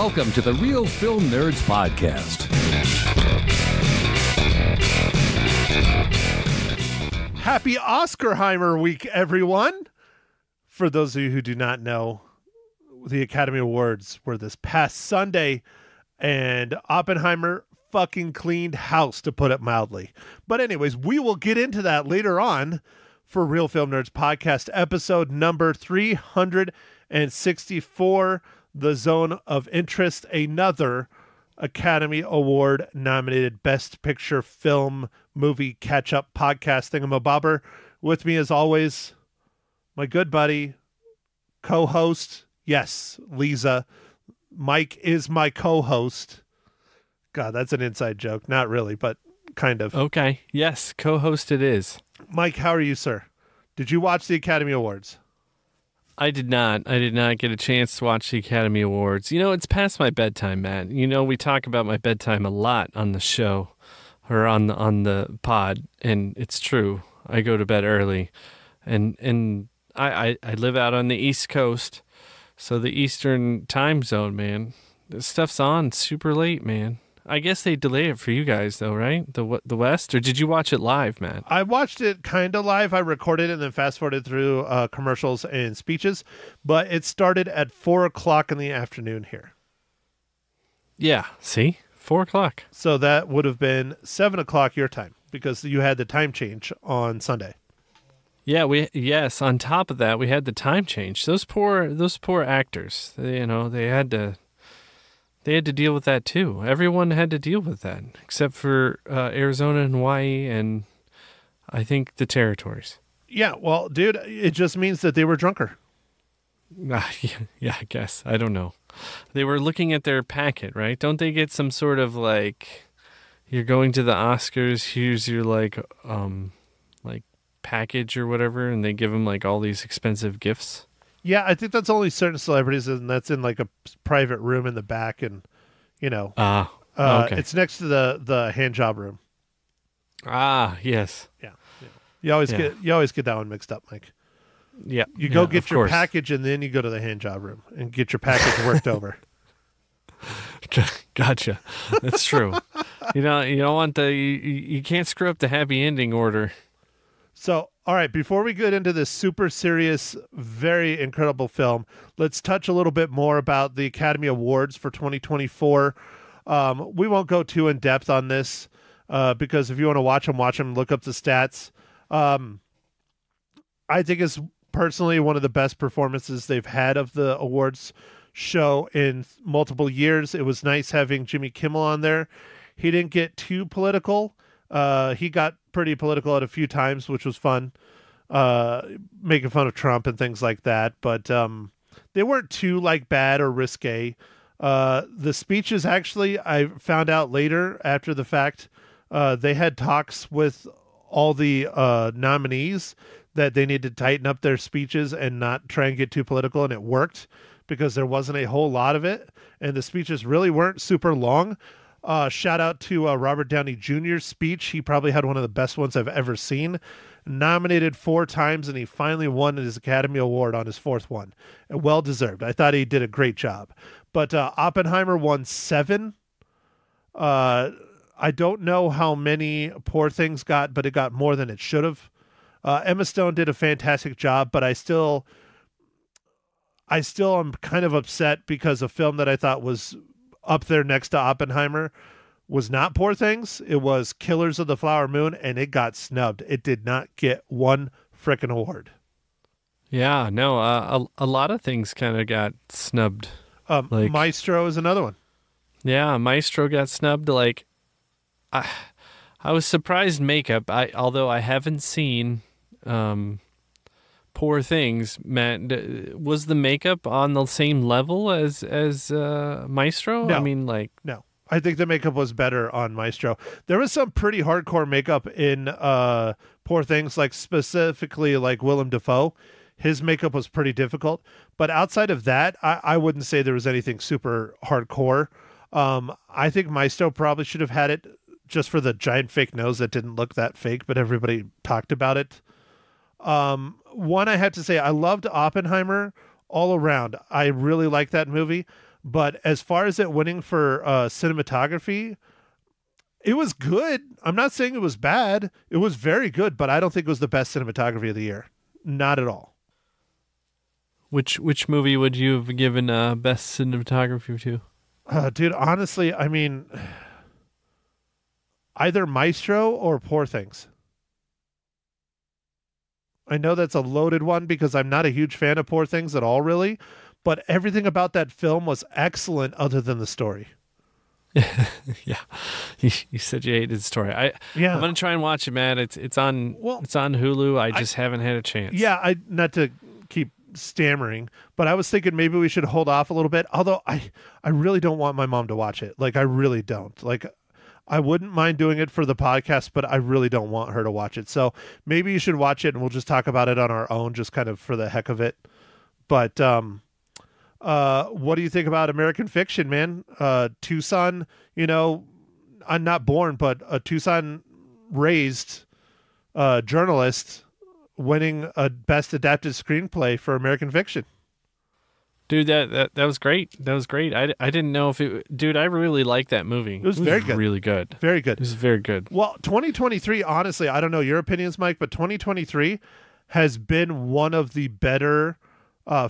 Welcome to the Real Film Nerds Podcast. Happy Oscarheimer week, everyone. For those of you who do not know, the Academy Awards were this past Sunday, and Oppenheimer fucking cleaned house, to put it mildly. But anyways, we will get into that later on for Real Film Nerds Podcast, episode number 364, The Zone of Interest, another Academy Award nominated Best Picture Film Movie Catch-Up Podcast thingamabobber. With me as always, my good buddy, co-host, yes, Lisa. Mike is my co-host. God, that's an inside joke. Not really, but kind of. Okay. Yes, co-host it is. Mike, how are you, sir? Did you watch the Academy Awards? I did not. I did not get a chance to watch the Academy Awards. You know, it's past my bedtime, Matt. You know, we talk about my bedtime a lot on the show or on the pod, and it's true. I go to bed early, and I live out on the East Coast, so the Eastern time zone, man. This stuff's on super late, man. I guess they delay it for you guys, though, right? The West? Or did you watch it live, Matt? I watched it kind of live. I recorded it and then fast-forwarded through commercials and speeches. But it started at 4 o'clock in the afternoon here. Yeah, see? 4 o'clock. So that would have been 7 o'clock your time, because you had the time change on Sunday. Yeah, yes, on top of that, we had the time change. Those poor actors, they had to deal with that too. Everyone had to deal with that, except for Arizona and Hawaii and I think the territories. Yeah, well, dude, it just means that they were drunker. Yeah, I guess. I don't know. They were looking at their packet, right? Don't they get some sort of like, you're going to the Oscars, here's your like package or whatever, and they give them like all these expensive gifts? Yeah, I think that's only certain celebrities, and that's in like a private room in the back, and okay. It's next to the hand job room. Yes. Yeah. You always get that one mixed up, Mike. Yeah. You go get your package, and then you go to the hand job room and get your package worked over. Gotcha. That's true. You don't want you can't screw up the happy ending order. So, all right, before we get into this super serious, very incredible film, let's touch a little bit more about the Academy Awards for 2024. We won't go too in depth on this because if you want to watch them, look up the stats. I think it's personally one of the best performances they've had of the awards show in multiple years. It was nice having Jimmy Kimmel on there. He didn't get too political. He got pretty political at a few times, which was fun, making fun of Trump and things like that. But they weren't too bad or risque. The speeches, actually, I found out later after the fact, they had talks with all the nominees that they needed to tighten up their speeches and not try and get too political, and it worked because there wasn't a whole lot of it, and the speeches really weren't super long. Shout out to Robert Downey Jr.'s speech. He probably had one of the best ones I've ever seen. Nominated 4 times, and he finally won his Academy Award on his 4th one. Well deserved. I thought he did a great job. But Oppenheimer won 7. I don't know how many Poor Things got, but it got more than it should have. Emma Stone did a fantastic job, but I still am kind of upset because a film that I thought was up there next to Oppenheimer was not Poor Things. It was Killers of the Flower Moon, and it got snubbed. It did not get one frickin' award. Yeah, no, a lot of things kind of got snubbed. Maestro is another one. Yeah, Maestro got snubbed. I was surprised makeup. Although I haven't seen Poor Things, Matt, was the makeup on the same level as Maestro? No. I mean, no. I think the makeup was better on Maestro. There was some pretty hardcore makeup in Poor Things, specifically Willem Dafoe. His makeup was pretty difficult. But outside of that, I wouldn't say there was anything super hardcore. I think Maestro probably should have had it just for the giant fake nose that didn't look that fake, but everybody talked about it. One, I had to say, I loved Oppenheimer all around. I really like that movie. But as far as it winning for cinematography, it was good. I'm not saying it was bad. It was very good, but I don't think it was the best cinematography of the year. Not at all. Which movie would you have given best cinematography to? Dude, honestly, I mean, either Maestro or Poor Things. I know that's a loaded one because I'm not a huge fan of Poor Things at all, really, but everything about that film was excellent other than the story. Yeah, you said you hated the story. I'm gonna try and watch it, man. It's on Hulu. I just haven't had a chance. Yeah, not to keep stammering, but I was thinking maybe we should hold off a little bit. Although I really don't want my mom to watch it. Like I really don't. Like I wouldn't mind doing it for the podcast, but I really don't want her to watch it. So maybe you should watch it and we'll just talk about it on our own, just kind of for the heck of it. But what do you think about American Fiction, man? Tucson, I'm not born, but a Tucson raised journalist winning a best adapted screenplay for American Fiction. Dude, that was great. That was great. I didn't know if it... Dude, I really liked that movie. It was very good. Really good. Very good. It was very good. Well, 2023, honestly, I don't know your opinions, Mike, but 2023 has been one of the better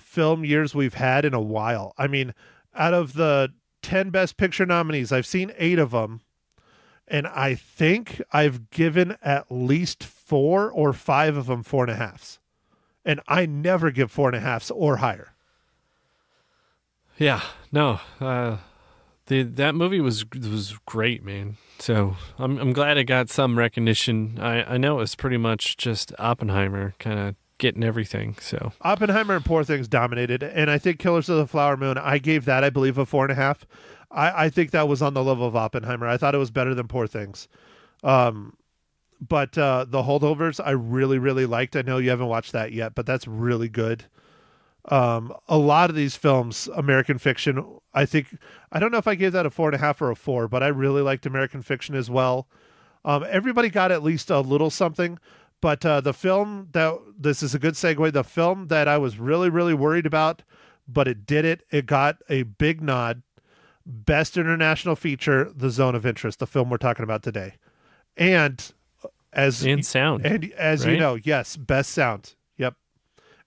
film years we've had in a while. I mean, out of the 10 Best Picture nominees, I've seen 8 of them, and I think I've given at least 4 or 5 of them 4.5s. And I never give 4.5s or higher. Yeah, no, that movie was great, man. So I'm glad it got some recognition. I know it was pretty much just Oppenheimer kind of getting everything. So Oppenheimer and Poor Things dominated, and I think Killers of the Flower Moon, I gave that, I believe, a 4.5. I think that was on the level of Oppenheimer. I thought it was better than Poor Things. But The Holdovers, I really, really liked. I know you haven't watched that yet, but that's really good. A lot of these films, American Fiction, I don't know if I gave that a 4.5 or a 4, but I really liked American Fiction as well. Everybody got at least a little something, but the film this is a good segue. The film that I was really, really worried about, but it did it. It got a big nod. Best International Feature, The Zone of Interest, the film we're talking about today. And sound. And as right? you know, yes, best sound. Yep.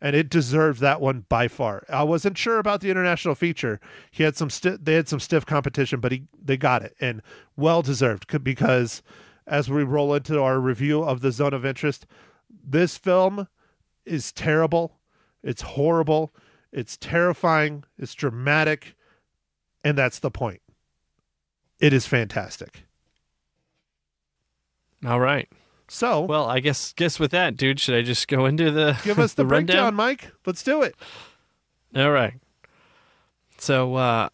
And it deserved that one by far. I wasn't sure about the international feature. They had some stiff competition, but they got it, and well deserved, because as we roll into our review of The Zone of Interest, this film is terrible. It's horrible. It's terrifying. It's dramatic, and that's the point. It is fantastic. All right. So, well, I guess with that, dude, should I just go into the give us the breakdown, rundown? Mike? Let's do it. All right. So,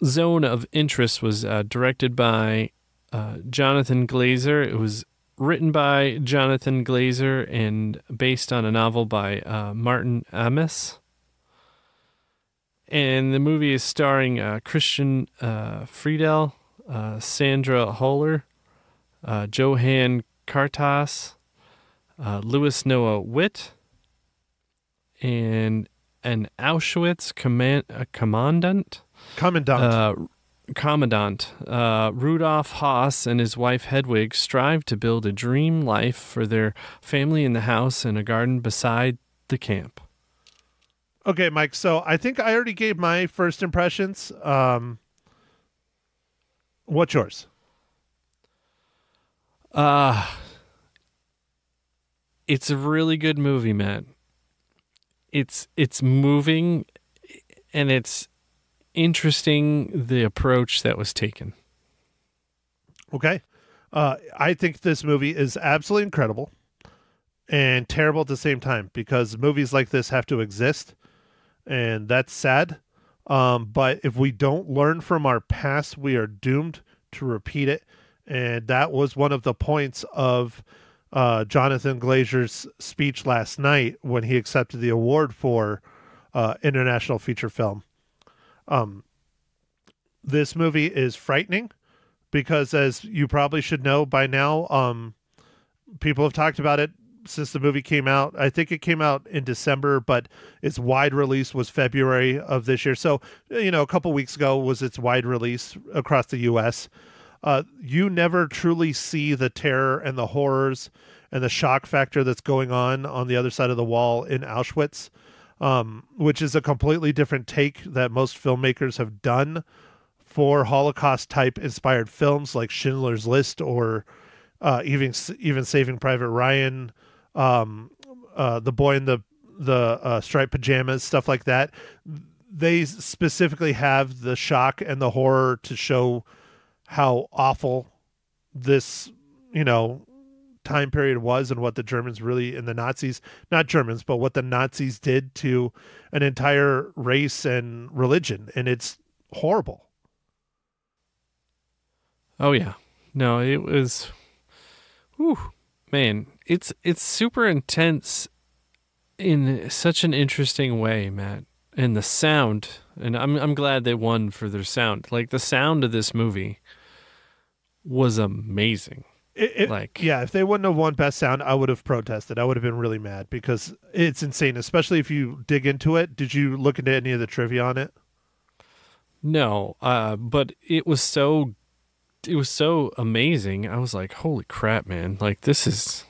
Zone of Interest was directed by Jonathan Glazer. It was written by Jonathan Glazer and based on a novel by Martin Amis. And the movie is starring Christian Friedel, Sandra Holler, Johan Kartas, Louis Noah Witt, and an Auschwitz commandant. Rudolf Haas and his wife Hedwig strive to build a dream life for their family in the house and a garden beside the camp. Okay, Mike, so I think I already gave my first impressions. What's yours? It's a really good movie, man. It's moving, and it's interesting, the approach that was taken. Okay. I think this movie is absolutely incredible and terrible at the same time, because movies like this have to exist, and that's sad. But if we don't learn from our past, we are doomed to repeat it. And that was one of the points of Jonathan Glazer's speech last night when he accepted the award for International Feature Film. This movie is frightening because, as you probably should know by now, people have talked about it since the movie came out. I think it came out in December, but its wide release was February of this year. So, a couple weeks ago was its wide release across the U.S. You never truly see the terror and the horrors and the shock factor that's going on the other side of the wall in Auschwitz, which is a completely different take that most filmmakers have done for Holocaust-type inspired films like Schindler's List or even Saving Private Ryan, The Boy in the Striped Pajamas, stuff like that. They specifically have the shock and the horror to show how awful this, time period was and what the Germans really, and the Nazis, not Germans, but what the Nazis did to an entire race and religion. And it's horrible. Oh yeah. No, it was, whew, man, it's super intense in such an interesting way, Matt. And the sound, and I'm glad they won for their sound. Like, the sound of this movie was amazing. If they wouldn't have won Best Sound, I would have protested. I would have been really mad because it's insane, especially if you dig into it. Did you look into any of the trivia on it? No, but it was so amazing. I was like, holy crap, man. Like, it's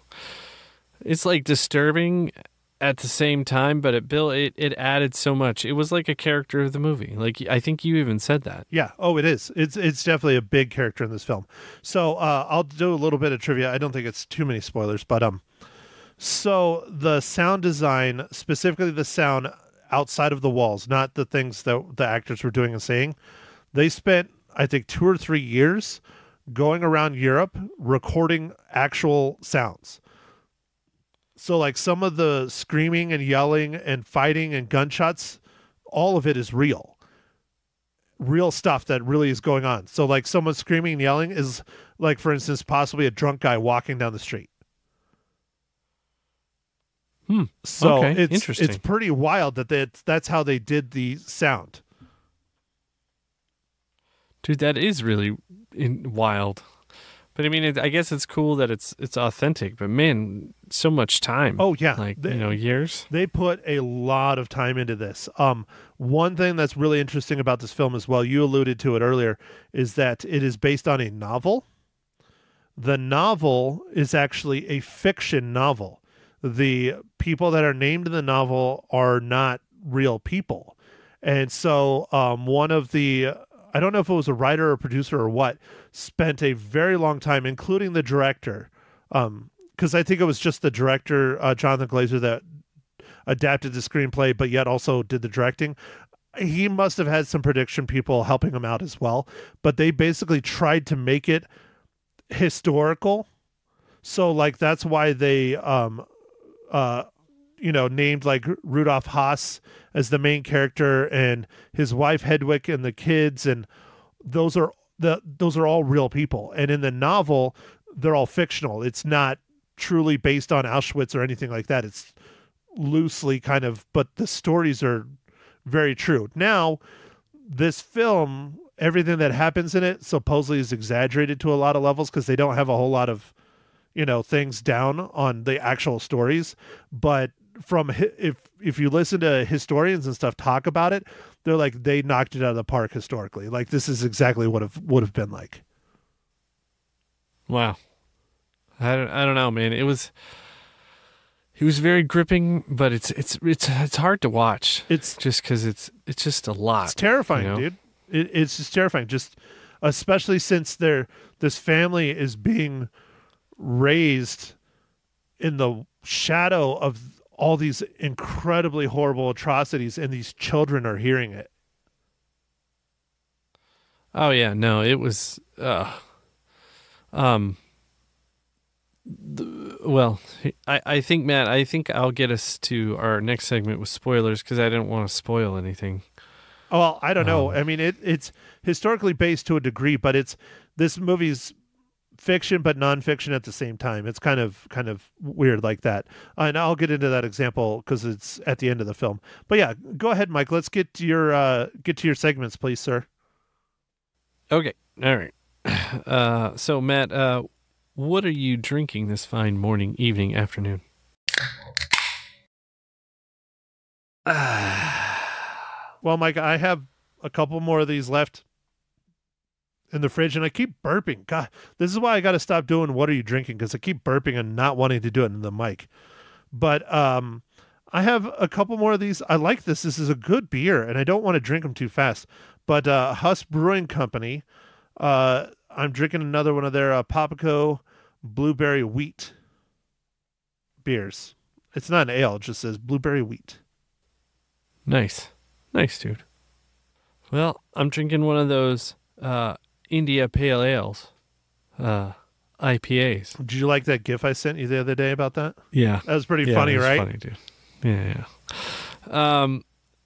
like disturbing at the same time, but it added so much. It was like a character of the movie. Like, I think you even said that. Yeah. Oh, it is. It's definitely a big character in this film. So I'll do a little bit of trivia. I don't think it's too many spoilers, but so the sound design, specifically the sound outside of the walls, not the things that the actors were doing and saying, they spent, I think, 2 or 3 years going around Europe recording actual sounds. So, like, some of the screaming and yelling and fighting and gunshots, all of it is real stuff that really is going on. So, like, someone screaming and yelling is, like, for instance, possibly a drunk guy walking down the street. So okay. it's Interesting. It's pretty wild that's how they did the sound. Dude, that is really wild. But I mean, I guess it's cool that it's authentic. But man, so much time. Oh yeah, like years. They put a lot of time into this. One thing that's really interesting about this film as well, you alluded to it earlier, is that it is based on a novel. The novel is actually a fiction novel. The people that are named in the novel are not real people, and so one of the, I don't know if it was a writer or producer or what, spent a very long time, including the director, because I think it was just the director, Jonathan Glazer, that adapted the screenplay, but yet also did the directing. He must have had some production people helping him out as well, but they basically tried to make it historical. So, like, that's why they, named, like, Rudolf Haas as the main character and his wife Hedwig and the kids, and those are all real people. And in the novel, they're all fictional. It's not truly based on Auschwitz or anything like that. It's loosely kind of, but the stories are very true. Now, this film, everything that happens in it supposedly is exaggerated to a lot of levels because they don't have a whole lot of, things down on the actual stories. But if you listen to historians and stuff talk about it, they're like, they knocked it out of the park historically. Like, this is exactly what it would have been like. Wow. I don't know, man. It was very gripping, but it's hard to watch. It's just because it's just a lot. It's terrifying, dude. It's just terrifying. Just especially since this family is being raised in the shadow of all these incredibly horrible atrocities, and these children are hearing it. Oh yeah, no, it was. Well, I think, Matt, I'll get us to our next segment with spoilers because I didn't want to spoil anything. Well, I don't know. I mean, it's historically based to a degree, but this movie's fiction but nonfiction at the same time. It's kind of weird like that. And I'll get into that example because it's at the end of the film. But yeah, go ahead, Mike. Let's get to your segments, please, sir. Okay. All right. So Matt, what are you drinking this fine morning, evening, afternoon? Well, Mike, I have a couple more of these left in the fridge, and I keep burping. God, this is why I got to stop doing What Are You Drinking? Because I keep burping and not wanting to do it in the mic. But I have a couple more of these. I like this. This is a good beer, and I don't want to drink them too fast. But Huss Brewing Company, I'm drinking another one of their Papaco Blueberry Wheat beers. It's not an ale. It just says Blueberry Wheat. Nice. Nice, dude. Well, I'm drinking one of those India Pale Ales, IPAs. Did you like that GIF I sent you the other day about that? Yeah. That was pretty funny, it was right? Funny, dude. Yeah.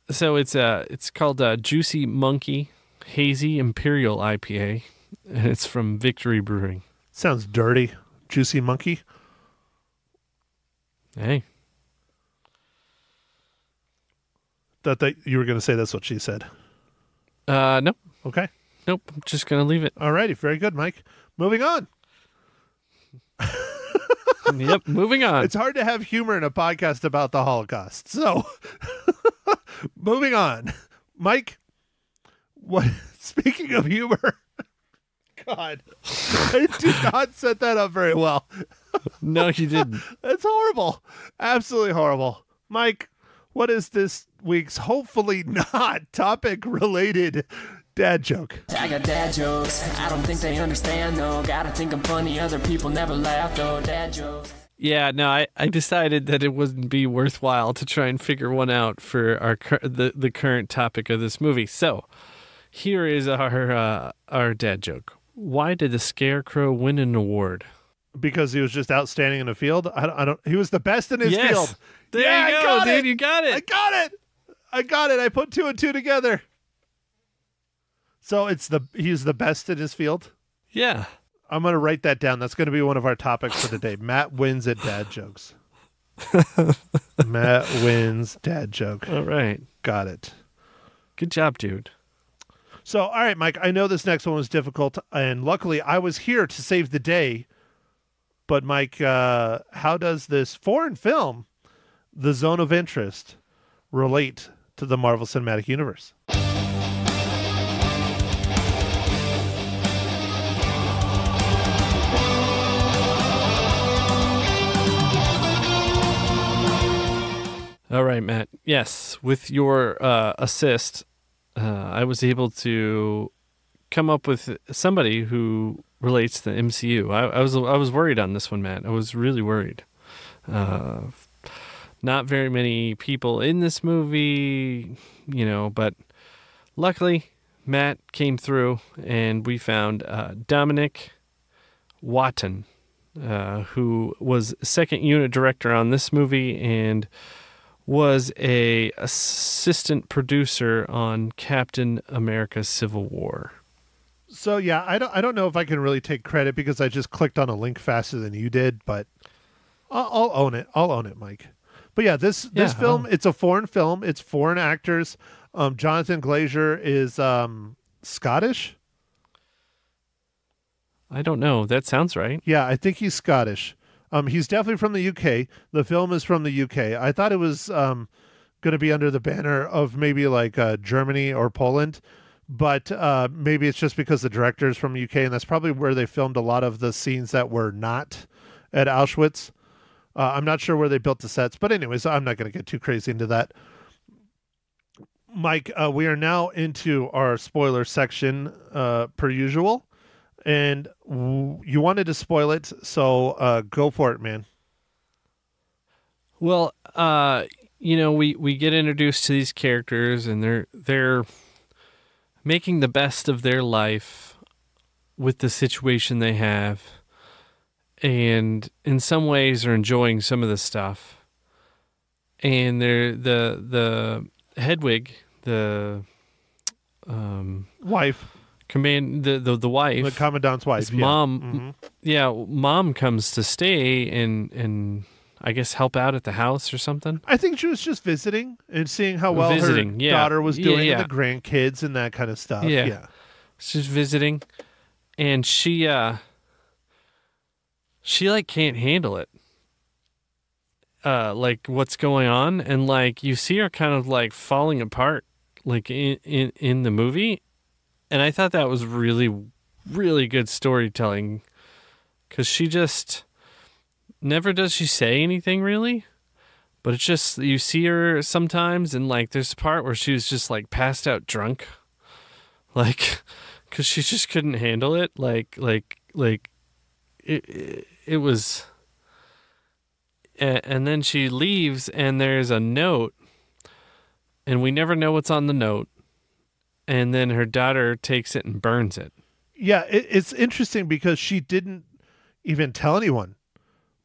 So it's called Juicy Monkey Hazy Imperial IPA, and it's from Victory Brewing. Sounds dirty. Juicy Monkey. Hey. Thought that you were going to say that's what she said. Nope. Okay. Nope. I'm just going to leave it. All righty. Very good, Mike. Moving on. Yep. Moving on. It's hard to have humor in a podcast about the Holocaust. So, moving on. Mike, what? Speaking of humor, God, I did not set that up very well. No, you didn't. That's horrible. Absolutely horrible. Mike, what is this week's hopefully not topic related dad joke? I got dad jokes. I don't think they understand though. Gotta think I'm funny. Other people never laugh though. Dad jokes. Yeah, no, I decided that it wouldn't be worthwhile to try and figure one out for the current topic of this movie. So, here is our dad joke. Why did the Scarecrow win an award? Because he was just outstanding in the field. I don't. He was the best in his field. There Yeah, you I go, got dude. it. You got it. I got it. I put 2 and 2 together. So he's the best in his field. Yeah. I'm going to write that down. That's going to be one of our topics for today. Matt wins at dad jokes. Matt wins dad joke. All right. Got it. Good job, dude. So, all right, Mike, I know this next one was difficult, and luckily I was here to save the day. But, Mike, how does this foreign film, The Zone of Interest, relate to the Marvel Cinematic Universe? All right, Matt. Yes, with your assist, I was able to come up with somebody who relates to the MCU. I was worried on this one, Matt. I was really worried. Not very many people in this movie, but luckily Matt came through and we found Dominic Watton, who was second unit director on this movie and was a assistant producer on Captain America Civil War. So yeah, I don't know if I can really take credit because I just clicked on a link faster than you did, but I'll own it. I'll own it, Mike. But yeah, this film, it's a foreign film. It's foreign actors. Jonathan Glazer is Scottish. I don't know. That sounds right. Yeah, I think he's Scottish. He's definitely from the UK. The film is from the UK. I thought it was going to be under the banner of maybe like Germany or Poland, but maybe it's just because the director is from the UK, and that's probably where they filmed a lot of the scenes that were not at Auschwitz. I'm not sure where they built the sets, but anyways, I'm not going to get too crazy into that. Mike, we are now into our spoiler section per usual. And you wanted to spoil it, so go for it, man. Well, we get introduced to these characters, and they're making the best of their life with the situation they have, and in some ways are enjoying some of the stuff. And they're the Hedwig, the wife. The wife, the commandant's wife, his mom, mom comes to stay and I guess help out at the house or something. I think she was just visiting and seeing how well her daughter was doing with the grandkids and that kind of stuff. Yeah. She's visiting, and she like can't handle it. like what's going on, and like you see her kind of like falling apart, like in the movie, and I thought that was really, really good storytelling, because she just never does she say anything really, but it's just you see her sometimes, and like there's a part where she was just like passed out drunk, like because she just couldn't handle it, like it was. And then she leaves, and there's a note, and we never know what's on the note. And then her daughter takes it and burns it. Yeah, it's interesting because she didn't even tell anyone.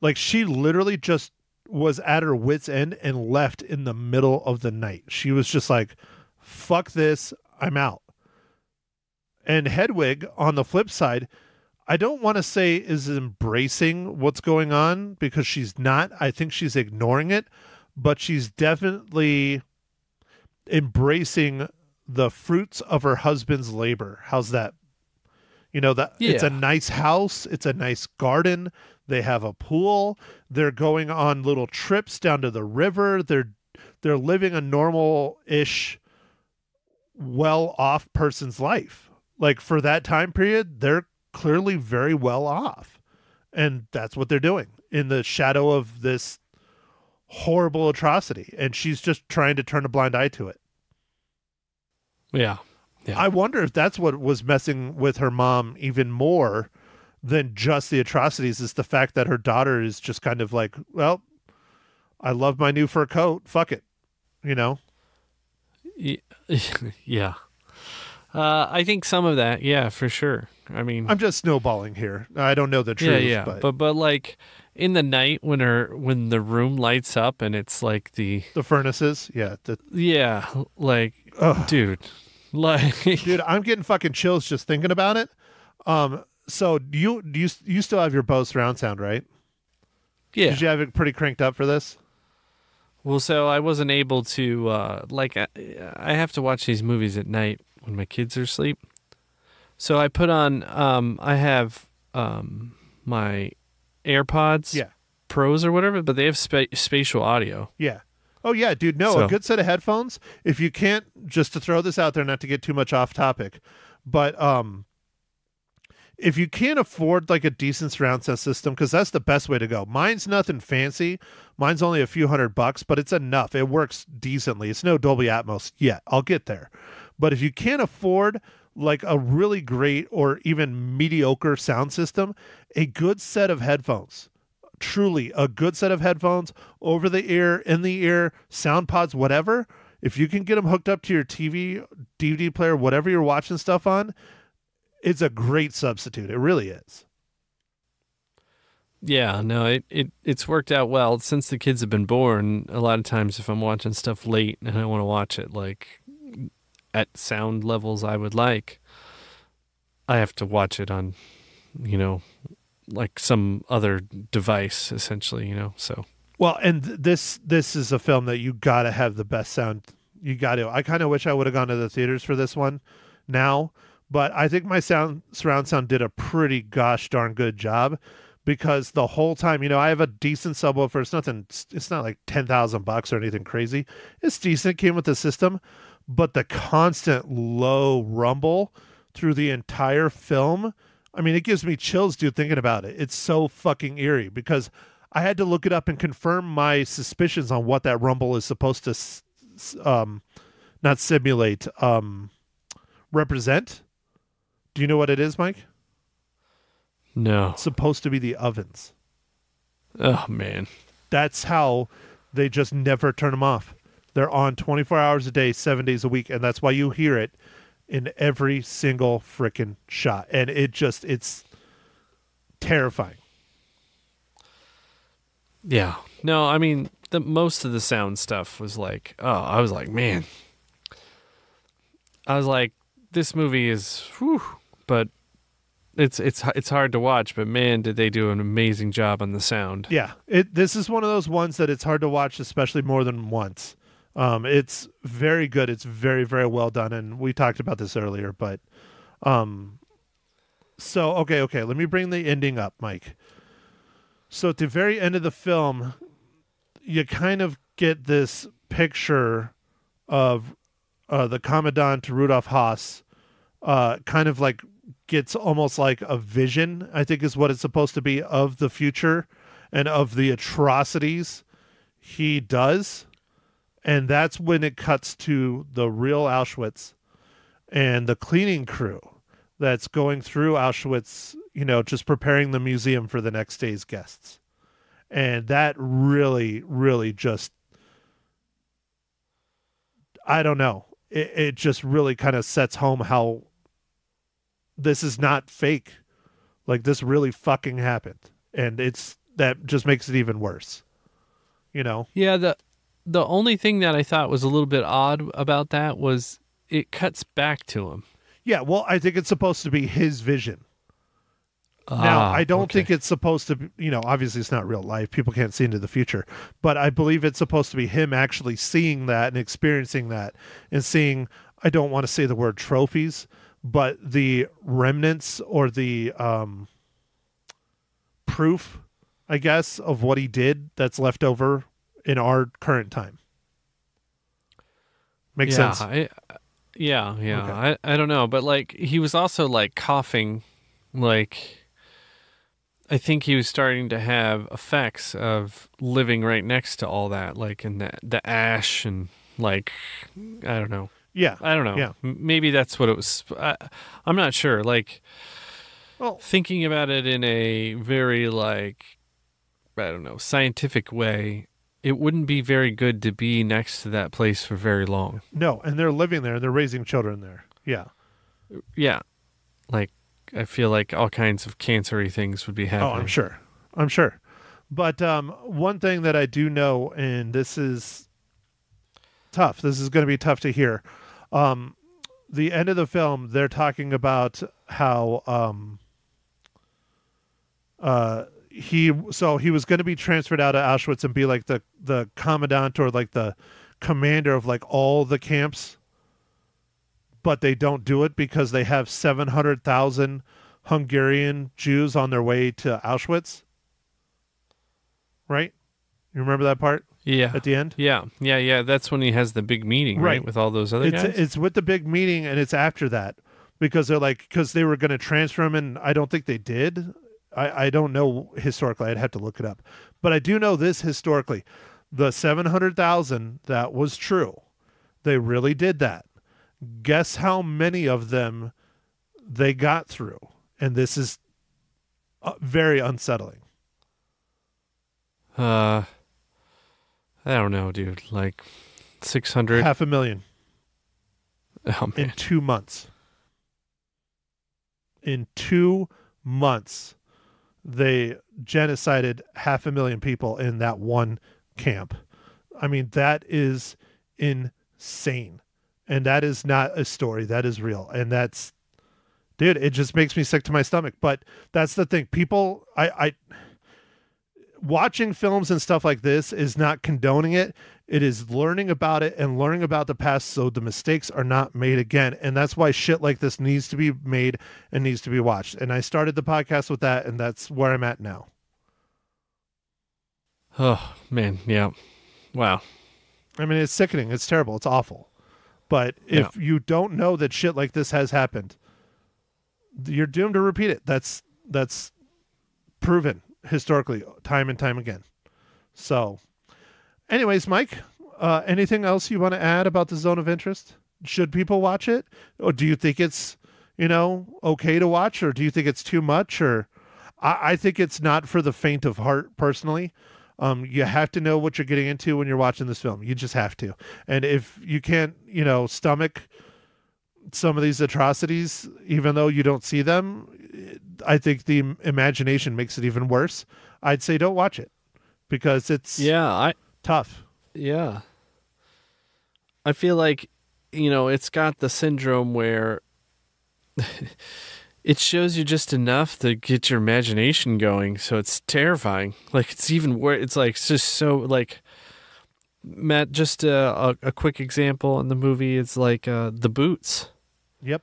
Like, she literally just was at her wit's end and left in the middle of the night. She was just like, fuck this, I'm out. And Hedwig, on the flip side, I don't want to say is embracing what's going on, because she's not. I think she's ignoring it, but she's definitely embracing the fruits of her husband's labor. How's that? You know, that it's a nice house. It's a nice garden. They have a pool. They're going on little trips down to the river. They're living a normal-ish, well-off person's life. Like, for that time period, they're clearly very well off, and that's what they're doing in the shadow of this horrible atrocity, and she's just trying to turn a blind eye to it. Yeah. I wonder if that's what was messing with her mom even more than just the atrocities, is the fact that her daughter is just kind of like, well, I love my new fur coat, fuck it, you know. Yeah. I think some of that, yeah, for sure. I mean, I'm just snowballing here. I don't know the truth. Yeah. But like in the night when the room lights up and it's like the furnaces, yeah, like, dude, like, dude, I'm getting fucking chills just thinking about it. So do you still have your Bose surround sound, right? Yeah. Did you have it pretty cranked up for this? Well, so I wasn't able to like I have to watch these movies at night when my kids are asleep. So I put on, I have my AirPods Pros or whatever, but they have spatial audio. Yeah. Oh, yeah, dude. No, a good set of headphones. If you can't, just to throw this out there, not to get too much off topic, but if you can't afford like a decent surround sound system, because that's the best way to go. Mine's nothing fancy. Mine's only a few $100, but it's enough. It works decently. It's no Dolby Atmos yet. I'll get there. But if you can't afford like a really great or even mediocre sound system, a good set of headphones, truly a good set of headphones, over the ear, in the ear, sound pods, whatever, if you can get them hooked up to your TV, DVD player, whatever you're watching stuff on, it's a great substitute. It really is. Yeah, no, it's worked out well since the kids have been born. A lot of times if I'm watching stuff late and I want to watch it like at sound levels I would like, I have to watch it on, you know, like some other device essentially, you know, so. Well, and this is a film that you got to have the best sound. You got to. I kind of wish I would have gone to the theaters for this one now, but I think my surround sound did a pretty gosh darn good job, because the whole time, you know, I have a decent subwoofer. It's not like $10,000 or anything crazy. It's decent. It came with the system, but the constant low rumble through the entire film, I mean, it gives me chills, dude, thinking about it. It's so fucking eerie, because I had to look it up and confirm my suspicions on what that rumble is supposed to not simulate, represent. Do you know what it is, Mike? No. It's supposed to be the ovens. Oh, man. That's how they just never turn them off. They're on 24 hours a day, 7 days a week, and that's why you hear it in every single freaking shot. And it's terrifying. Yeah. No, I mean, most of the sound stuff was like, I was like, man. I was like, this movie is, whew, but it's hard to watch, but man, did they do an amazing job on the sound. Yeah. This is one of those ones that it's hard to watch, especially more than once. It's very good. It's very, very well done. And we talked about this earlier, but, so, okay. Let me bring the ending up, Mike. So at the very end of the film, you kind of get this picture of the Commandant Rudolf Haas kind of like gets almost like a vision, I think is what it's supposed to be, of the future and of the atrocities he does. And that's when it cuts to the real Auschwitz and the cleaning crew that's going through Auschwitz, just preparing the museum for the next day's guests. And that really, really just, I don't know. It just really kind of sets home how this is not fake. Like, this really fucking happened. And that just makes it even worse. Yeah, the only thing that I thought was a little bit odd about that was it cuts back to him. Yeah, well, I think it's supposed to be his vision. Now, I don't think it's supposed to be, obviously it's not real life. People can't see into the future. But I believe it's supposed to be him actually seeing that and experiencing that and seeing, I don't want to say the word trophies, but the remnants or the proof, I guess, of what he did that's left over in our current time. Makes sense? Yeah. Okay. I don't know. But, like, he was also, like, coughing, like... I think he was starting to have effects of living right next to all that, like in the ash and like, I don't know. Yeah. I don't know. Yeah. Maybe that's what it was. I'm not sure. Like, thinking about it in a very, like, I don't know, scientific way, it wouldn't be very good to be next to that place for very long. No, and they're living there and they're raising children there. Yeah. Yeah. Like, I feel like all kinds of cancer-y things would be happening. Oh, I'm sure. But one thing that I do know, and this is tough. This is going to be tough to hear. The end of the film, they're talking about how he was going to be transferred out of Auschwitz and be like the commandant or like the commander of like all the camps. But they don't do it because they have 700,000 Hungarian Jews on their way to Auschwitz. Right? You remember that part? Yeah. At the end? Yeah. That's when he has the big meeting, right? With all those other guys? It's with the big meeting, and it's after that. Because they were going to transfer him, and I don't think they did. I don't know historically. I'd have to look it up. But I do know this historically. The 700,000, that was true. They really did that. Guess how many of them they got through? And this is very unsettling. I don't know, dude. Like 600? 500,000. Oh, man. In 2 months. In 2 months, they genocided 500,000 people in that one camp. I mean, that is insane. And that is not a story. That is real. And that's, dude, it just makes me sick to my stomach. But that's the thing. People, watching films and stuff like this is not condoning it. It is learning about it and learning about the past so the mistakes are not made again. And that's why shit like this needs to be made and needs to be watched. And I started the podcast with that, and that's where I'm at now. Oh, man. Yeah. Wow. I mean, it's sickening. It's terrible. It's awful. But if you don't know that shit like this has happened, you're doomed to repeat it. That's proven historically time and time again. So anyways, Mike, anything else you want to add about the Zone of Interest? Should people watch it? Or do you think it's, okay to watch? Or do you think it's too much? Or I think it's not for the faint of heart, personally. You have to know what you're getting into when you're watching this film. You just have to. And if you can't, stomach some of these atrocities, even though you don't see them, I think the imagination makes it even worse. I'd say don't watch it because it's tough. Yeah. I feel like, it's got the syndrome where it shows you just enough to get your imagination going, so it's terrifying. Like, it's even worse. It's like, it's just so, like, Matt, just a quick example in the movie is like the boots. Yep.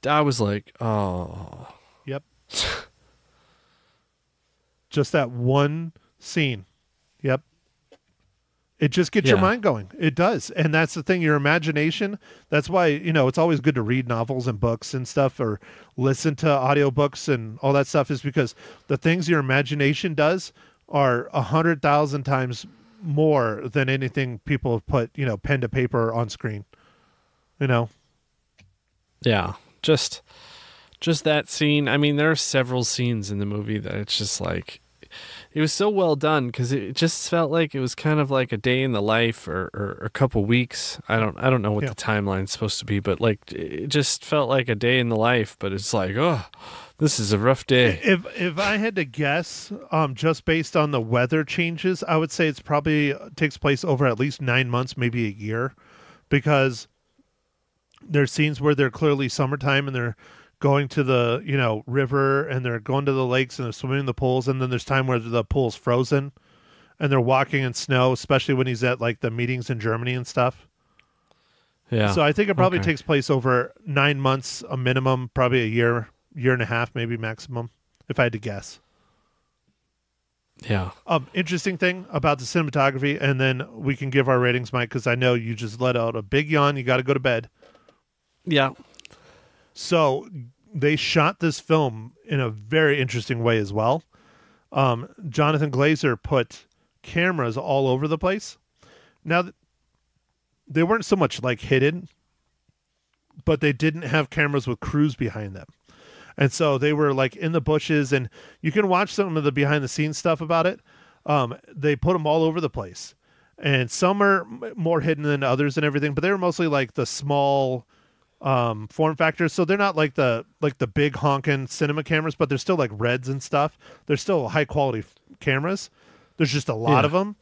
I was like, oh. Yep. Just that one scene. Yep. It just gets your mind going. It does. And that's the thing, your imagination. That's why, it's always good to read novels and books and stuff, or listen to audiobooks and all that stuff, is because the things your imagination does are 100,000 times more than anything people have put, pen to paper on screen. Yeah. Just that scene. I mean, there are several scenes in the movie that it's just like, it was so well done because it just felt like it was kind of like a day in the life or a couple weeks. I don't know what the timeline's supposed to be, but like it just felt like a day in the life. But it's like, oh, this is a rough day. If I had to guess, just based on the weather changes, I would say it's probably takes place over at least 9 months, maybe a year, because there's scenes where they're clearly summertime and they're going to the river, and they're going to the lakes, and they're swimming in the pools, and then there's time where the pool's frozen and they're walking in snow, especially when he's at like the meetings in Germany and stuff. Yeah. So I think it probably takes place over 9 months, a minimum, probably a year and a half, maybe maximum, if I had to guess. Yeah. Interesting thing about the cinematography, and then we can give our ratings, Mike, because I know you just let out a big yawn. You got to go to bed. Yeah. So they shot this film in a very interesting way as well. Jonathan Glazer put cameras all over the place. Now, they weren't so much like hidden, but they didn't have cameras with crews behind them. And so they were like in the bushes, and you can watch some of the behind the scenes stuff about it. They put them all over the place, and some are more hidden than others and everything, but they were mostly like the small form factors. So they're not like the big honking cinema cameras, but they're still like Reds and stuff. They're still high quality cameras. There's just a lot of them.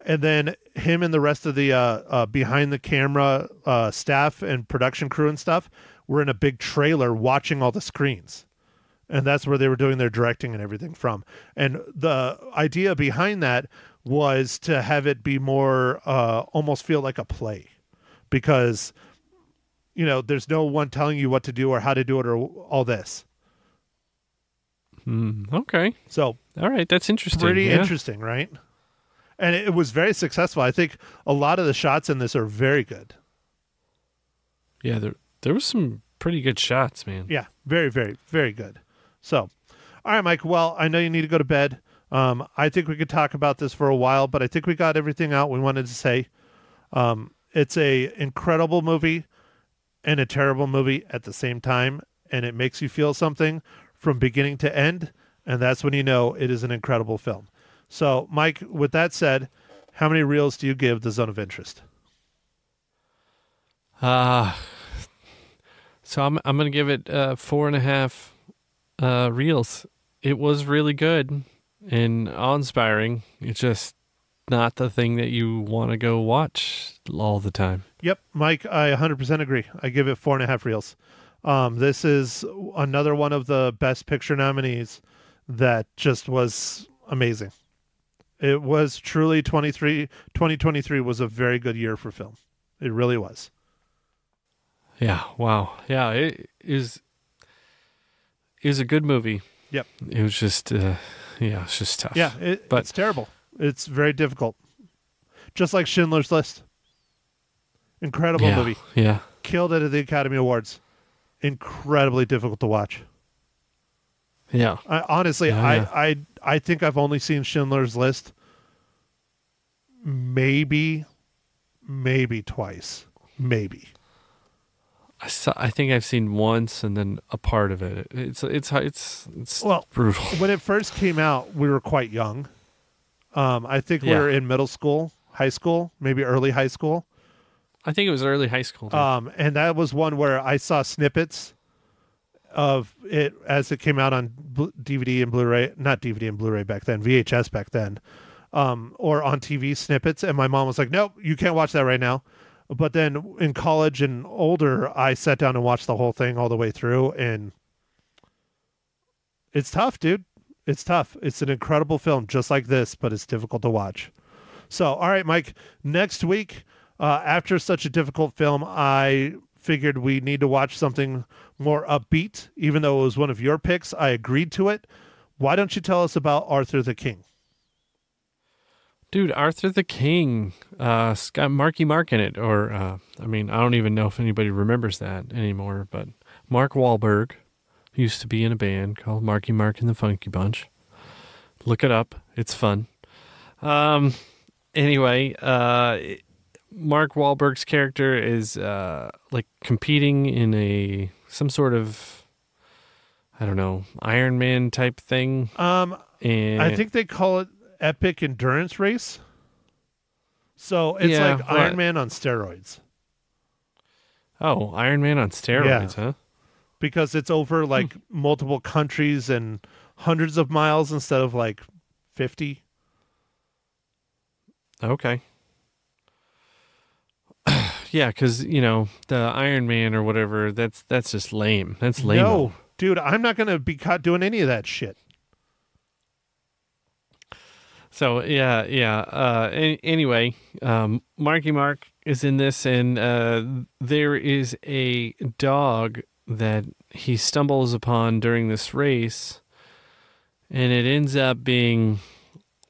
And then him and the rest of the behind the camera staff and production crew and stuff were in a big trailer watching all the screens. And that's where they were doing their directing and everything from. And the idea behind that was to have it be more almost feel like a play, because there's no one telling you what to do or how to do it or all this. Okay. So, all right, that's interesting. Pretty interesting, right? And it was very successful. I think a lot of the shots in this are very good. Yeah, there was some pretty good shots, man. Yeah, very, very, very good. So, all right, Mike. Well, I know you need to go to bed. I think we could talk about this for a while, but I think we got everything out we wanted to say. It's a incredible movie and a terrible movie at the same time, and it makes you feel something from beginning to end, and that's when you know it is an incredible film. So, Mike, with that said, how many reels do you give The Zone of Interest? So I'm going to give it 4.5 reels. It was really good and awe-inspiring. It's just not the thing that you want to go watch all the time. Yep, Mike, I 100% agree. I give it 4.5 reels. This is another one of the Best Picture nominees that just was amazing. It was truly 2023 was a very good year for film. It really was. Yeah, wow. Yeah, it was a good movie. Yep. It was just it's just tough. Yeah, it's terrible. It's very difficult. Just like Schindler's List. Incredible movie. Yeah. Killed it at the Academy Awards. Incredibly difficult to watch. Yeah. I think I've only seen Schindler's List maybe twice. Maybe. I think I've seen once and then a part of it. It's brutal. When it first came out, we were quite young. I think we were in middle school, high school, maybe early high school. I think it was early high school. And that was one where I saw snippets of it as it came out on DVD and Blu-ray, not DVD and Blu-ray back then, VHS back then, or on TV snippets. And my mom was like, nope, you can't watch that right now. But then in college and older, I sat down and watched the whole thing all the way through. And it's tough, dude. It's tough. It's an incredible film just like this, but it's difficult to watch. So, all right, Mike, next week, after such a difficult film, I figured we need to watch something more upbeat. Even though it was one of your picks, I agreed to it. Why don't you tell us about Arthur the King? Dude, Arthur the King. It's got Marky Mark in it. Or, I don't even know if anybody remembers that anymore, but Mark Wahlberg used to be in a band called Marky Mark and the Funky Bunch. Look it up. It's fun. Anyway, Mark Wahlberg's character is like competing in some sort of, I don't know, Iron Man type thing. And I think they call it epic endurance race. So it's like Iron Man on steroids. Oh, Iron Man on steroids, huh? Because it's over like multiple countries and hundreds of miles instead of like 50. Okay. Yeah, because, the Iron Man or whatever, that's just lame. That's lame. No, dude, I'm not going to be caught doing any of that shit. So, anyway, Marky Mark is in this, and there is a dog that he stumbles upon during this race, and it ends up being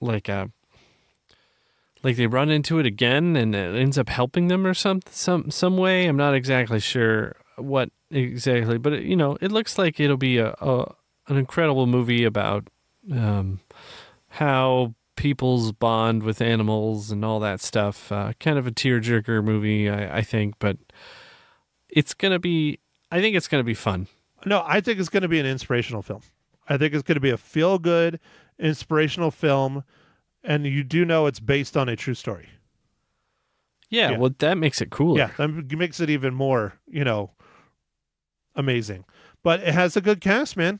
like they run into it again, and it ends up helping them or some way. I'm not exactly sure what exactly, but it looks like it'll be an incredible movie about how people's bond with animals and all that stuff. Kind of a tearjerker movie, I think, but I think it's going to be fun. No, I think it's going to be an inspirational film. I think it's going to be a feel-good, inspirational film, and you do know it's based on a true story. Yeah, well, that makes it cooler. Yeah, that makes it even more, amazing. But it has a good cast, man.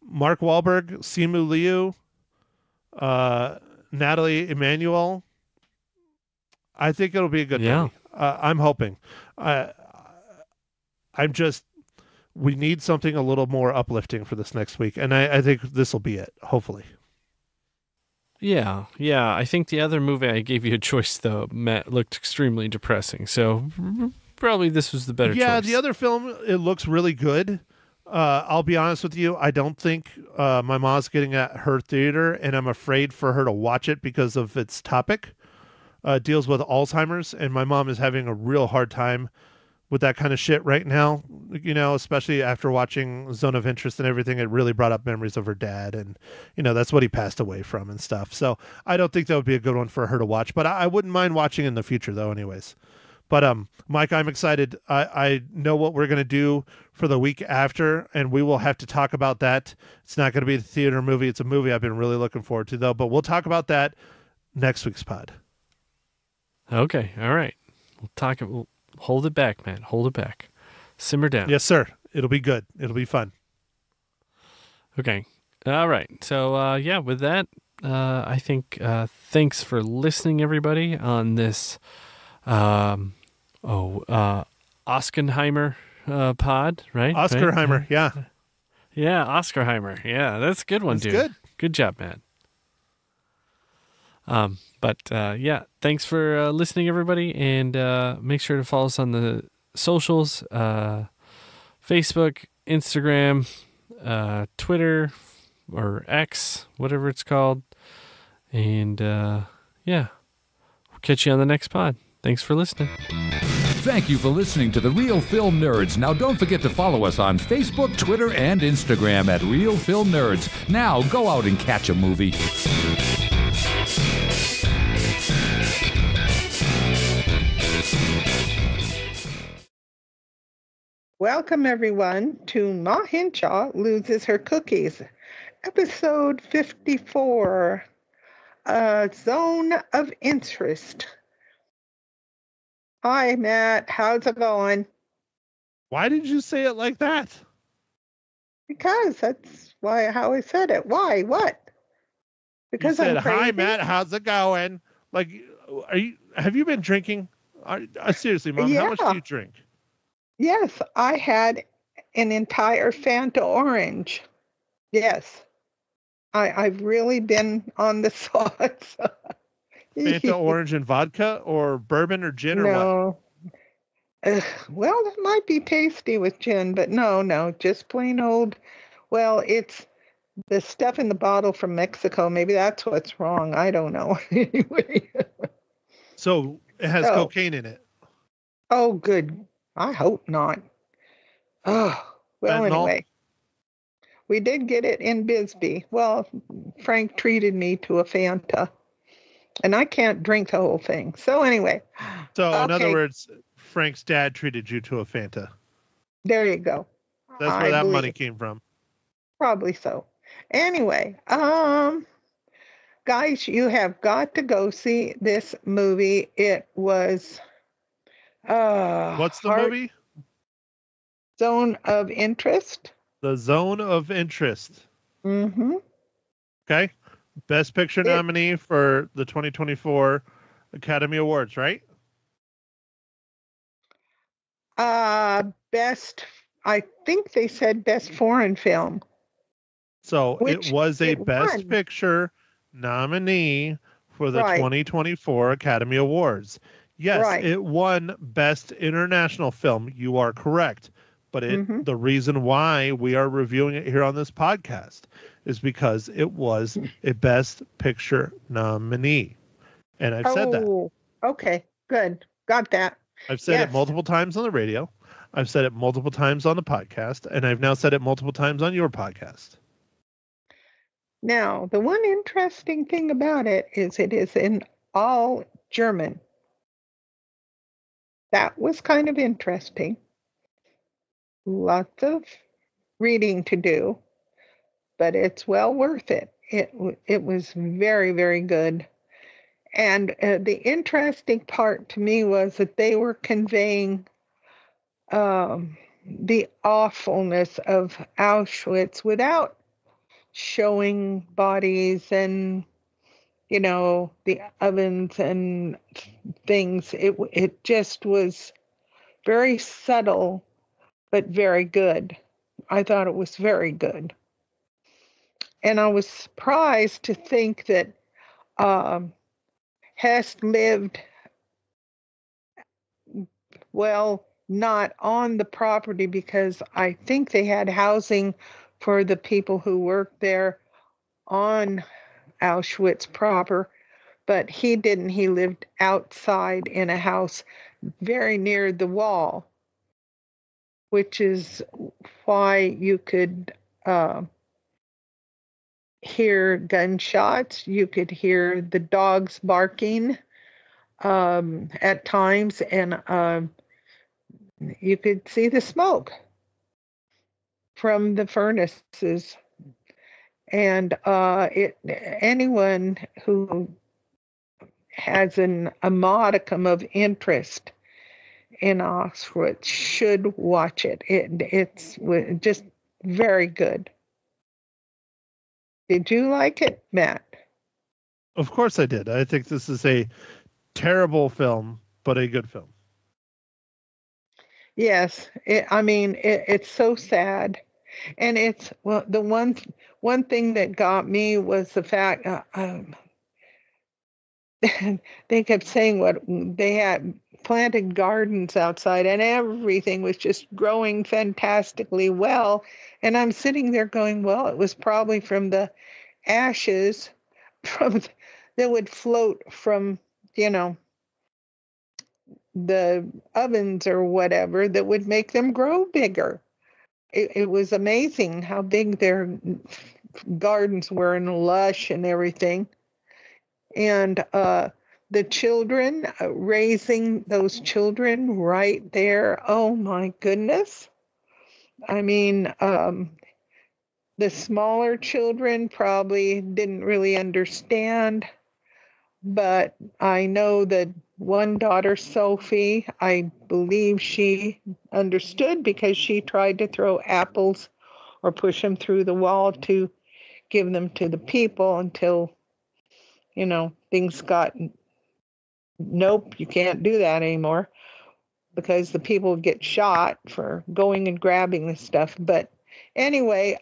Mark Wahlberg, Simu Liu, Natalie Emmanuel. I think it'll be a good movie. I'm hoping. We need something a little more uplifting for this next week, and I think this will be it, hopefully. Yeah. I think the other movie I gave you a choice, though, Matt, looked extremely depressing, so probably this was the better choice. Yeah, the other film, it looks really good. I'll be honest with you, I don't think my mom's getting at her theater, and I'm afraid for her to watch it because of its topic. It deals with Alzheimer's, and my mom is having a real hard time with that kind of shit right now, especially after watching Zone of Interest and everything. It really brought up memories of her dad, and, that's what he passed away from and stuff. So I don't think that would be a good one for her to watch, but I wouldn't mind watching in the future, though, anyways. But, Mike, I'm excited. I know what we're going to do for the week after, and we will have to talk about that. It's not going to be the theater movie. It's a movie I've been really looking forward to, though, but we'll talk about that next week's pod. Okay. All right. We'll hold it back, man. Hold it back. Simmer down. Yes, sir. It'll be good. It'll be fun. Okay. All right. So, with that, I think thanks for listening, everybody, on this Oscarheimer pod, right? Oscarheimer, right? yeah. Yeah, Oscarheimer. Yeah, that's a good one, dude. Good. Good job, man. Thanks for listening, everybody, and make sure to follow us on the socials, Facebook, Instagram, Twitter, or X, whatever it's called. And, we'll catch you on the next pod. Thanks for listening. Thank you for listening to The Real Film Nerds. Now, don't forget to follow us on Facebook, Twitter, and Instagram at Real Film Nerds. Now, go out and catch a movie. Welcome, everyone, to Ma Hinshaw Loses Her Cookies, episode 54, Zone of Interest. Hi, Matt. How's it going? Why did you say it like that? Because that's how I said it. Why? What? Because you said, I'm crazy? Hi, Matt. How's it going? Like, have you been drinking? Seriously, Mom, how much do you drink? Yes, I had an entire Fanta orange. Yes. I've really been on the sauce. Fanta orange and vodka, or bourbon or gin, or what? Well, it might be tasty with gin, but no, just plain old. Well, it's the stuff in the bottle from Mexico. Maybe that's what's wrong. I don't know. Anyway. So it has So, cocaine in it. oh, good. I hope not. Oh, well, Fentanyl? anyway. We did get it in Bisbee. Well, Frank treated me to a Fanta, and I can't drink the whole thing. So anyway. So in other Okay, words, Frank's dad treated you to a Fanta. there you go. That's where I that believe. money came from. Probably so. Anyway, guys, you have got to go see this movie. It was What's the Heart movie? Zone of Interest. The Zone of Interest. Mm-hmm. Okay. Best Picture nominee for the 2024 Academy Awards, right? Best, I think they said best foreign film. So it Which was a it Best won. Picture nominee for the Right. 2024 Academy Awards. Yes, Right. it won Best International Film. You are correct. But the reason why we are reviewing it here on this podcast is because it was a Best Picture nominee. And I've said that. Oh, okay, good. Got that. I've said it Yes. multiple times on the radio. I've said it multiple times on the podcast. And I've now said it multiple times on your podcast. Now, the one interesting thing about it is in all German. That was kind of interesting. Lots of reading to do, but it's well worth it. It was very, very good. And the interesting part to me was that they were conveying the awfulness of Auschwitz without showing bodies and, the ovens and things. It just was very subtle, but very good. I thought it was very good. And I was surprised to think that Hess lived, well, not on the property because I think they had housing for the people who worked there on Auschwitz proper, but he didn't. He lived outside in a house very near the wall, which is why you could hear gunshots. You could hear the dogs barking at times, and you could see the smoke from the furnaces. And anyone who has a modicum of interest in Auschwitz should watch it. It's just very good. Did you like it, Matt? Of course I did. I think this is a terrible film, but a good film. Yes. It's so sad. And it's, well, the one thing that got me was the fact they kept saying what they had planted gardens outside and everything was just growing fantastically well. And I'm sitting there going, well, it was probably from the ashes that would float from, the ovens or whatever that would make them grow bigger. It was amazing how big their gardens were and lush and everything. And the children, raising those children right there, oh my goodness. I mean, the smaller children probably didn't really understand, but I know that one daughter, Sophie, I believe she understood because she tried to throw apples or push them through the wall to give them to the people until, things got, nope, you can't do that anymore because the people get shot for going and grabbing the stuff. But anyway,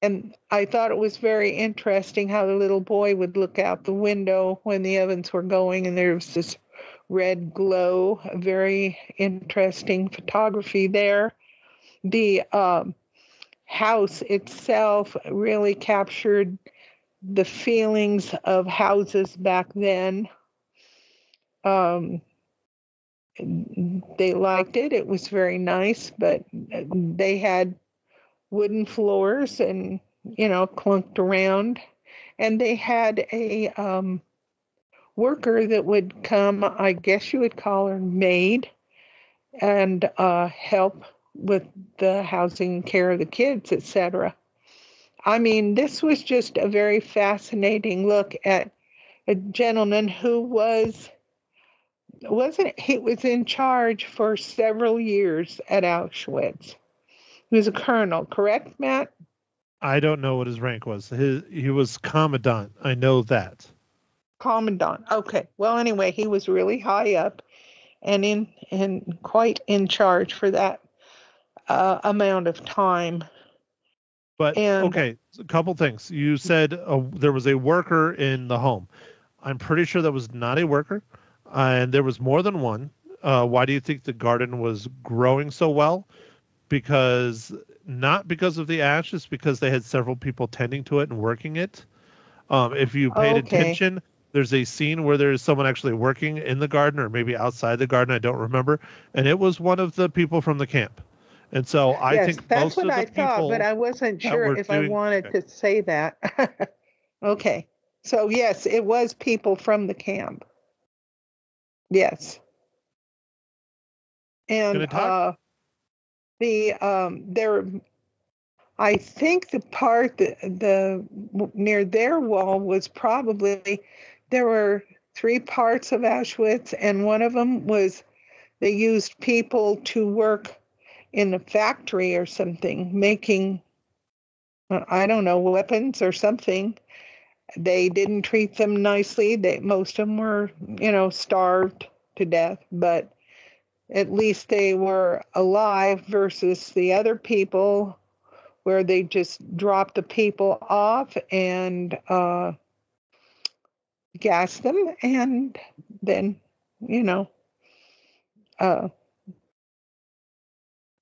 and I thought it was very interesting how the little boy would look out the window when the ovens were going and there was this red glow. Very interesting photography there. The house itself really captured the feelings of houses back then. They liked it. It was very nice, but they had wooden floors and, clunked around. And they had a worker that would come, I guess you would call her maid, and help with the housing, care of the kids, etc. I mean, this was just a very fascinating look at a gentleman who he was in charge for several years at Auschwitz. He was a colonel, correct, Matt? I don't know what his rank was. He was commandant. I know that. Commandant. Okay. Well, anyway, he was really high up and quite in charge for that amount of time. But okay, a couple things. You said there was a worker in the home. I'm pretty sure that was not a worker, and there was more than one. Why do you think the garden was growing so well? Not because of the ashes, because they had several people tending to it and working it. If you paid attention, there's a scene where there's someone actually working in the garden or maybe outside the garden. I don't remember. And it was one of the people from the camp. And so I think that's most of what the I thought, but I wasn't sure if I wanted to say that. Okay. So yes, it was people from the camp. Yes. And I think the part near their wall was probably, there were 3 parts of Auschwitz, and one of them was they used people to work in a factory or something, making, I don't know, weapons or something. They didn't treat them nicely. Most of them were, starved to death, but at least they were alive versus the other people where they just dropped the people off and gassed them and then,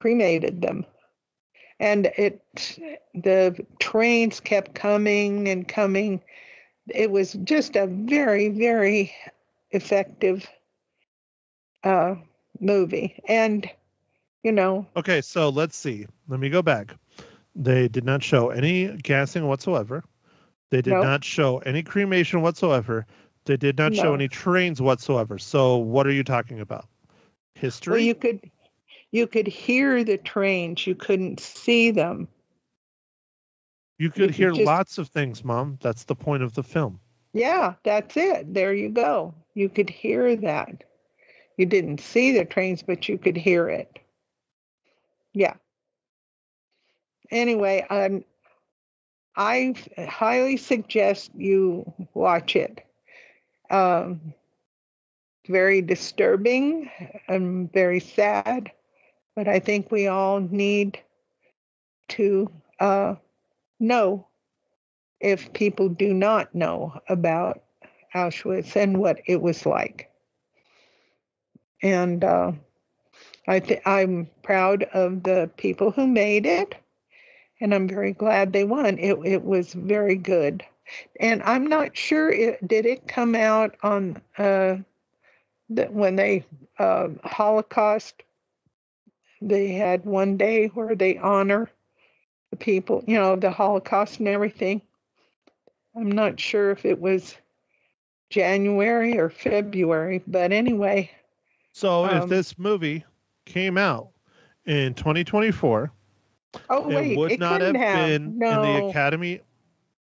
cremated them. And the trains kept coming and coming. It was just a very, very effective movie. And, Okay, so let's see. Let me go back. They did not show any gassing whatsoever. They did not show any cremation whatsoever. They did not show any trains whatsoever. So what are you talking about? History? Well, you could hear the trains. You couldn't see them. You could hear lots of things, Mom. That's the point of the film. Yeah, that's it. There you go. You could hear that. You didn't see the trains, but you could hear it. Yeah. Anyway, I highly suggest you watch it. Very disturbing and very sad, but I think we all need to know if people do not know about Auschwitz and what it was like. And I'm proud of the people who made it, and I'm very glad they won. It was very good. And I'm not sure, did it come out on when they Holocaust, they had one day where they honor the people, the Holocaust and everything. I'm not sure if it was January or February, but anyway. So if this movie came out in 2024, it would not have been in the Academy.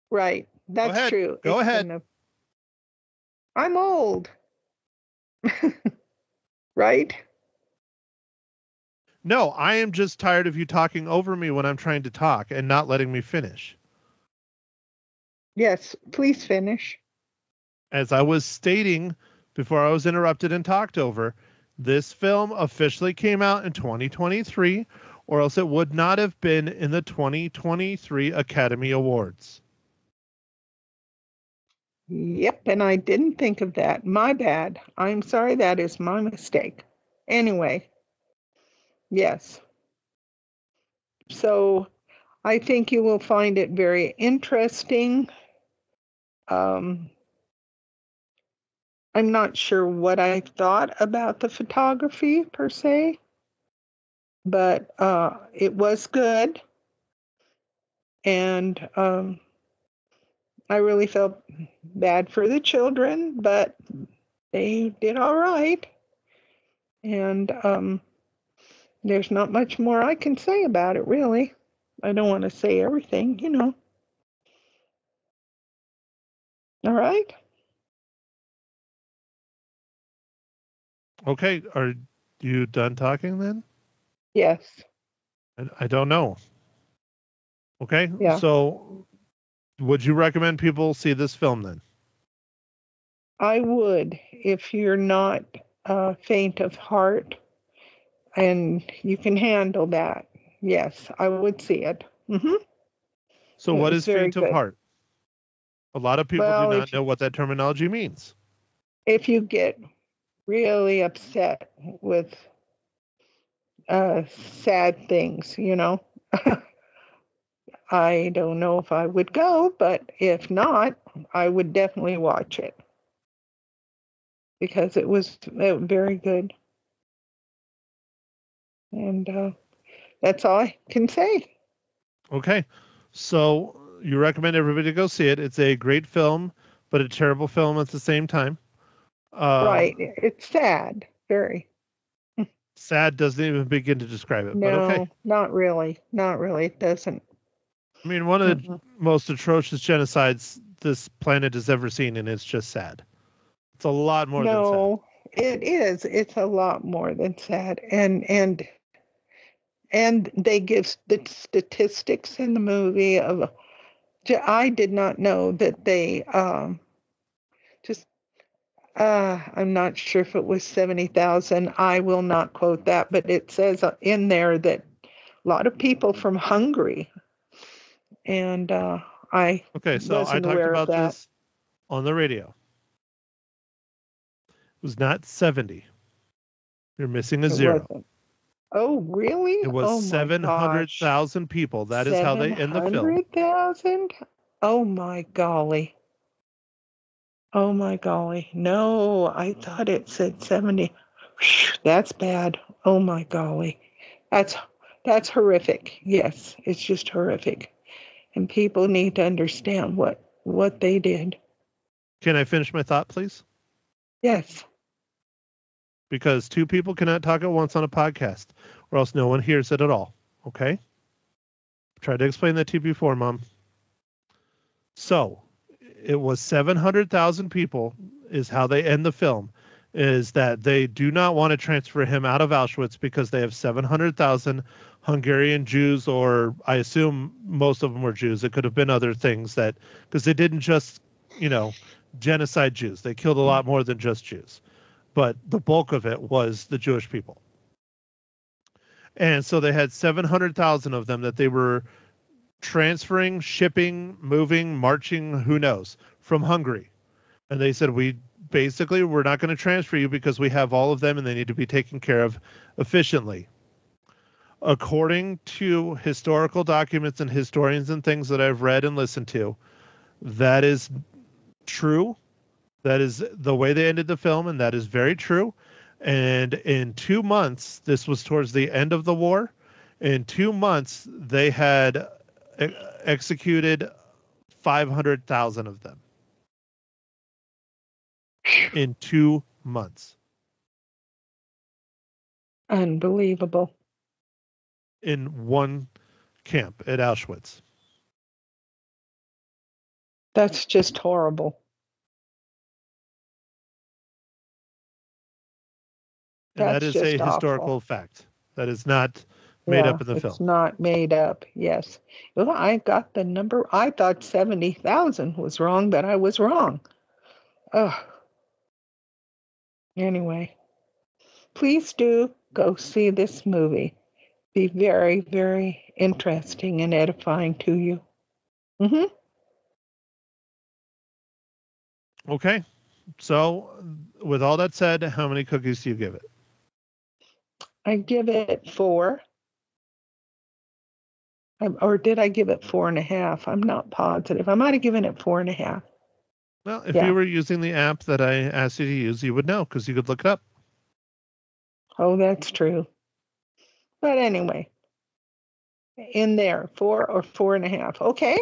Right. That's true. Go ahead. I'm old. Right? No, I am just tired of you talking over me when I'm trying to talk and not letting me finish. Yes, please finish. As I was stating before I was interrupted and talked over, this film officially came out in 2023, or else it would not have been in the 2023 Academy Awards. Yep, and I didn't think of that. My bad. I'm sorry, that is my mistake. Anyway, yes. So I think you will find it very interesting. I'm not sure what I thought about the photography per se, but it was good. And I really felt bad for the children, but they did all right. And there's not much more I can say about it, really. I don't want to say everything, you know. All right? Okay, are you done talking then? Yes. I don't know. Okay, Yeah. so would you recommend people see this film then? I would, if you're not faint of heart and you can handle that. Yes, I would see it. So It what was is very faint of good. heart? A lot of people do Well, not know what that terminology means. if you get really upset with sad things, you know, I don't know if I would go, but if not, I would definitely watch it because it was very good. And that's all I can say. Okay, so you recommend everybody go see it. It's a great film, but a terrible film at the same time. Right. It's sad. Very. Sad doesn't even begin to describe it, but okay. No, not really. Not really. It doesn't. I mean, one of the most atrocious genocides this planet has ever seen, and it's just sad. It's a lot more than sad. No, it is. It's a lot more than sad. And they give the statistics in the movie of. I did not know that they just. I'm not sure if it was 70,000. I will not quote that, but it says in there that a lot of people from Hungary. And I Okay, so I wasn't talked aware of about that. this on the radio. It was not 70. You're missing a zero. Wasn't. Oh, really? It was oh 700,000 people. That is how they end the film. 700,000? Oh my golly. Oh my golly. No, I thought it said 70. Whew, that's bad. Oh my golly. That's horrific. Yes, it's just horrific. And people need to understand what they did. Can I finish my thought, please? Yes. Because two people cannot talk at once on a podcast, or else no one hears it at all. Okay? Tried to explain that to you before, Mom. So, it was 700,000 people is how they end the film, is that they do not want to transfer him out of Auschwitz because they have 700,000 Hungarian Jews, or I assume most of them were Jews. It could have been other things that, because they didn't just, genocide Jews. They killed a lot more than just Jews. But the bulk of it was the Jewish people. And so they had 700,000 of them that they were transferring, shipping, moving, marching, who knows, from Hungary. And they said, we're not going to transfer you because we have all of them and they need to be taken care of efficiently. According to historical documents and historians and things that I've read and listened to, that is true. That is the way they ended the film, and that is very true. And in 2 months, this was towards the end of the war, in 2 months, they had executed 500,000 of them. In 2 months. Unbelievable. In one camp at Auschwitz. That's just horrible. And that is a historical fact. That is not made up in the film. It's not made up, yes. Well, I got the number. I thought 70,000 was wrong, but I was wrong. Oh. Anyway, please do go see this movie. Be very, very interesting and edifying to you. Okay. So, with all that said, how many cookies do you give it? I give it 4. Or did I give it 4.5? I'm not positive. I might have given it 4.5. Well, if Yeah. you were using the app that I asked you to use, you would know because you could look it up. Oh, that's true. But anyway, in there, 4 or 4.5. Okay.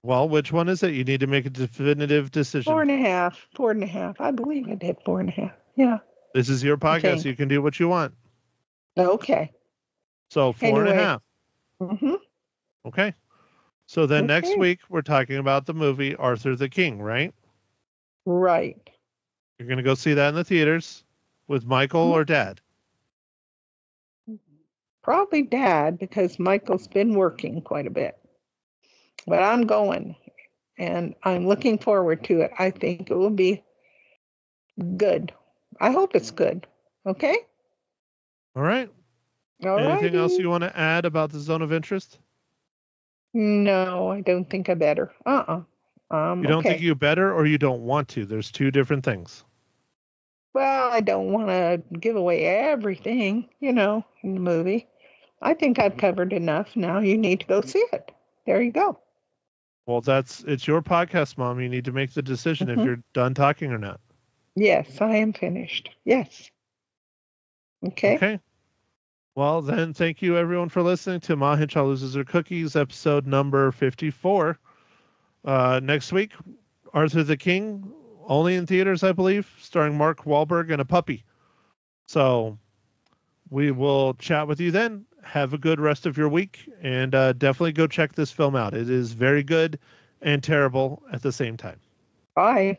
Well, which one is it? You need to make a definitive decision. 4.5. 4.5. I believe I did 4.5. Yeah. This is your podcast. Okay. You can do what you want. Okay. So 4.5. Mm-hmm. Okay. So then next Okay. week, we're talking about the movie Arthur the King, right? Right. You're going to go see that in the theaters with Michael or Dad? Probably Dad, because Michael's been working quite a bit. But I'm going, and I'm looking forward to it. I think it will be good. I hope it's good. Okay? All right. All Anything else righty. you want to add about the zone of interest? No, I don't think I better. You don't think Okay. you better or you don't want to? There's two different things. Well, I don't want to give away everything, in the movie. I think I've covered enough. Now you need to go see it. There you go. Well, it's your podcast, Mom. You need to make the decision if Mhm. you're done talking or not. Yes, I am finished. Yes. Okay. Okay. Well, then, thank you everyone for listening to Ma Hinshaw Loses Her Cookies, episode number 54. Next week, Arthur the King, only in theaters, I believe, starring Mark Wahlberg and a puppy. So we will chat with you then. Have a good rest of your week, and definitely go check this film out. It is very good and terrible at the same time. Bye.